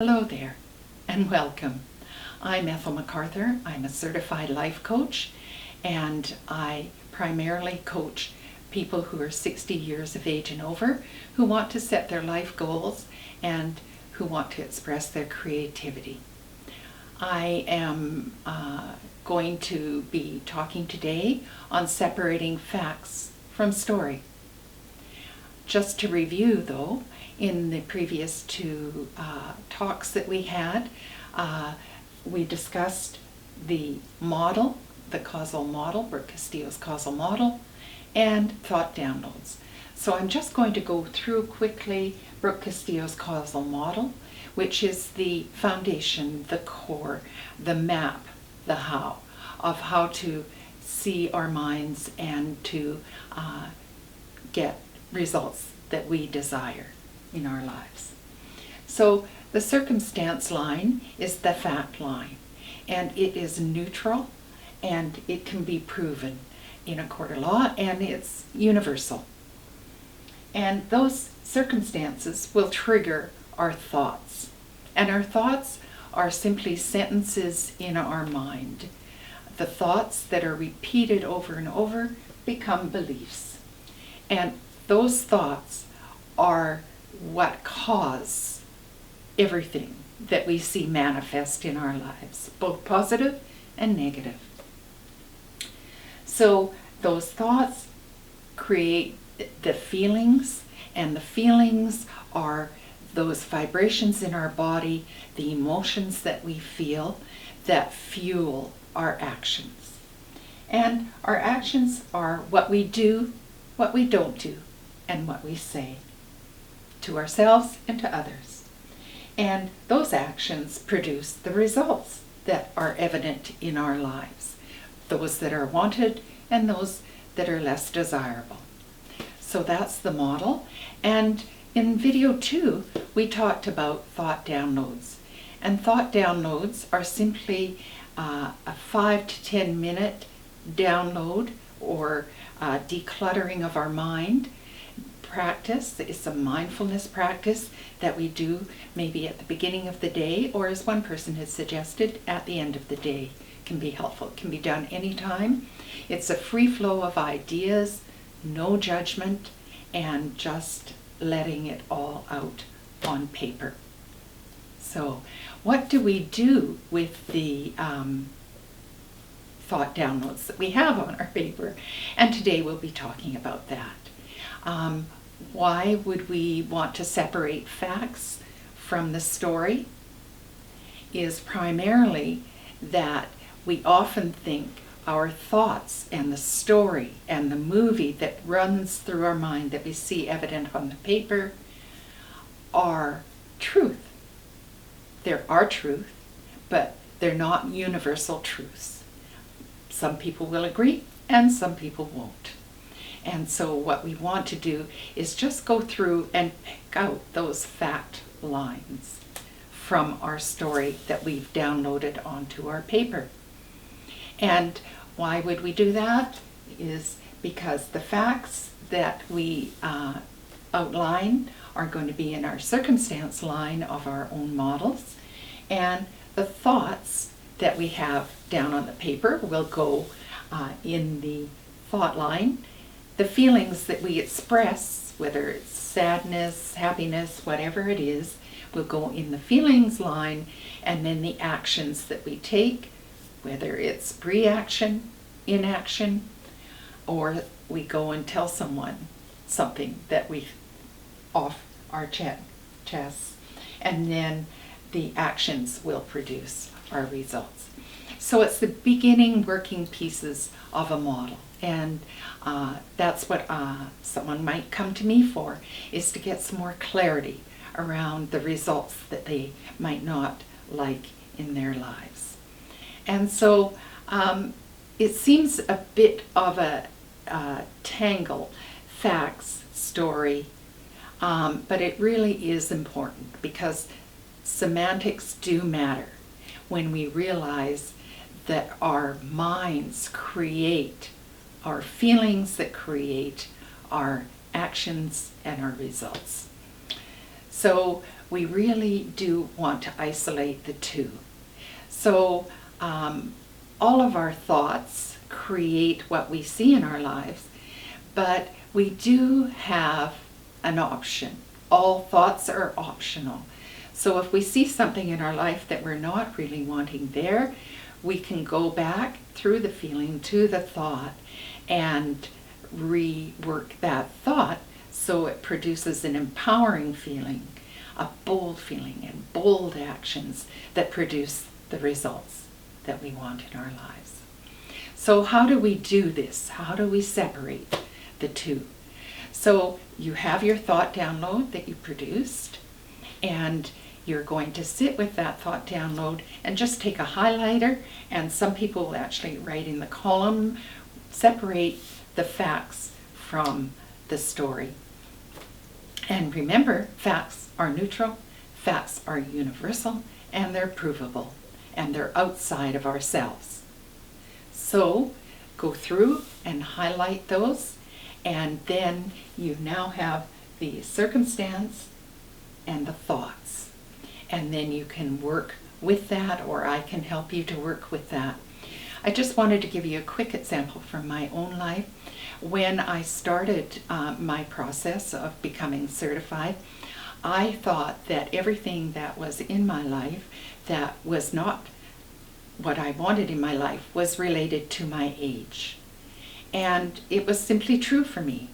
Hello there and welcome. I'm Ethel MacArthur. I'm a certified life coach and I primarily coach people who are 60 years of age and over who want to set their life goals and who want to express their creativity. I am going to be talking today on separating facts from story. Just to review though, in the previous two talks that we had, we discussed the model, the causal model, Brooke Castillo's causal model, and thought downloads. So I'm just going to go through quickly Brooke Castillo's causal model, which is the foundation, the core, the map, the how, of how to see our minds and to get results that we desire in our lives. So the circumstance line is the fact line, and it is neutral and it can be proven in a court of law, and it's universal. And those circumstances will trigger our thoughts, and our thoughts are simply sentences in our mind. The thoughts that are repeated over and over become beliefs, and those thoughts are what cause everything that we see manifest in our lives, both positive and negative. So those thoughts create the feelings, and the feelings are those vibrations in our body, the emotions that we feel that fuel our actions. And our actions are what we do, what we don't do, and what we say to ourselves and to others. And those actions produce the results that are evident in our lives, those that are wanted and those that are less desirable. So that's the model. And in video 2, we talked about thought downloads. And thought downloads are simply a 5 to 10 minute download or decluttering of our mind practice. It's a mindfulness practice that we do maybe at the beginning of the day, or as one person has suggested, at the end of the day. Can be helpful. It can be done anytime. It's a free flow of ideas, no judgment, and just letting it all out on paper. So what do we do with the thought downloads that we have on our paper? And today we'll be talking about that. Why would we want to separate facts from the story? Is primarily that we often think our thoughts and the story and the movie that runs through our mind that we see evident on the paper are truth. They're our truth, but they're not universal truths. Some people will agree and some people won't. And so what we want to do is just go through and pick out those fact lines from our story that we've downloaded onto our paper. And why would we do that? Is because the facts that we outline are going to be in our circumstance line of our own models, and the thoughts that we have down on the paper will go in the thought line. The feelings that we express, whether it's sadness, happiness, whatever it is, will go in the feelings line, and then the actions that we take, whether it's reaction, inaction, or we go and tell someone something that we off our chest, and then the actions will produce our results. So it's the beginning working pieces of a model. And that's what someone might come to me for, is to get some more clarity around the results that they might not like in their lives. And so it seems a bit of a tangle, facts, story, but it really is important because semantics do matter when we realize that our minds create our feelings, that create our actions and our results. So we really do want to isolate the two. So all of our thoughts create what we see in our lives, but we do have an option. All thoughts are optional. So if we see something in our life that we're not really wanting there, we can go back through the feeling to the thought and rework that thought so it produces an empowering feeling, a bold feeling, and bold actions that produce the results that we want in our lives. So how do we do this? How do we separate the two? So you have your thought download that you produced, and you're going to sit with that thought download and just take a highlighter, and some people will actually write in the column, separate the facts from the story. And remember, facts are neutral, facts are universal, and they're provable, and they're outside of ourselves. So go through and highlight those, and then you now have the circumstance and the thoughts. And then you can work with that, or I can help you to work with that. I just wanted to give you a quick example from my own life. When I started my process of becoming certified, I thought that everything that was in my life that was not what I wanted in my life was related to my age. And it was simply true for me.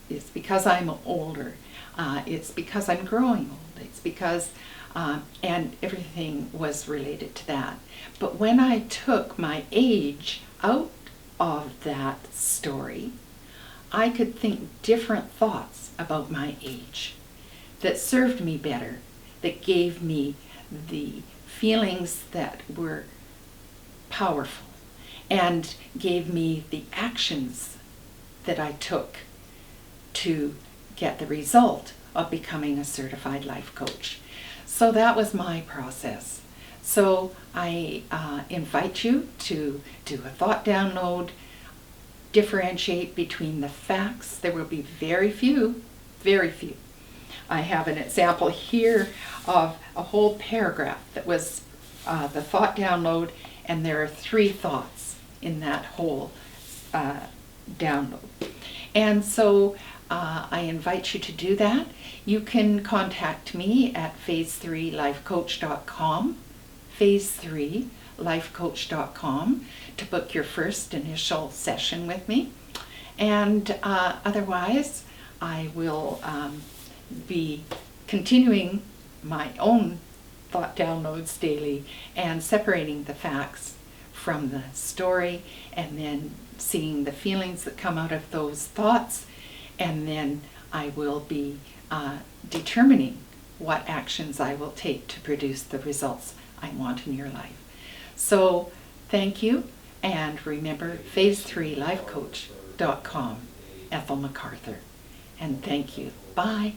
It's because I'm older. It's because I'm growing old. It's because, and everything was related to that. But when I took my age out of that story, I could think different thoughts about my age that served me better, that gave me the feelings that were powerful, and gave me the actions that I took to get the result of becoming a certified life coach. So that was my process. So I invite you to do a thought download, differentiate between the facts. There will be very few. I have an example here of a whole paragraph that was the thought download, and there are 3 thoughts in that whole download. And so I invite you to do that. You can contact me at phase3lifecoach.com, phase3lifecoach.com, to book your first initial session with me. And otherwise, I will be continuing my own thought downloads daily and separating the facts from the story, and then seeing the feelings that come out of those thoughts, and then I will be determining what actions I will take to produce the results I want in your life. So thank you, and remember, phase3lifecoach.com, Ethel MacArthur. And thank you. Bye.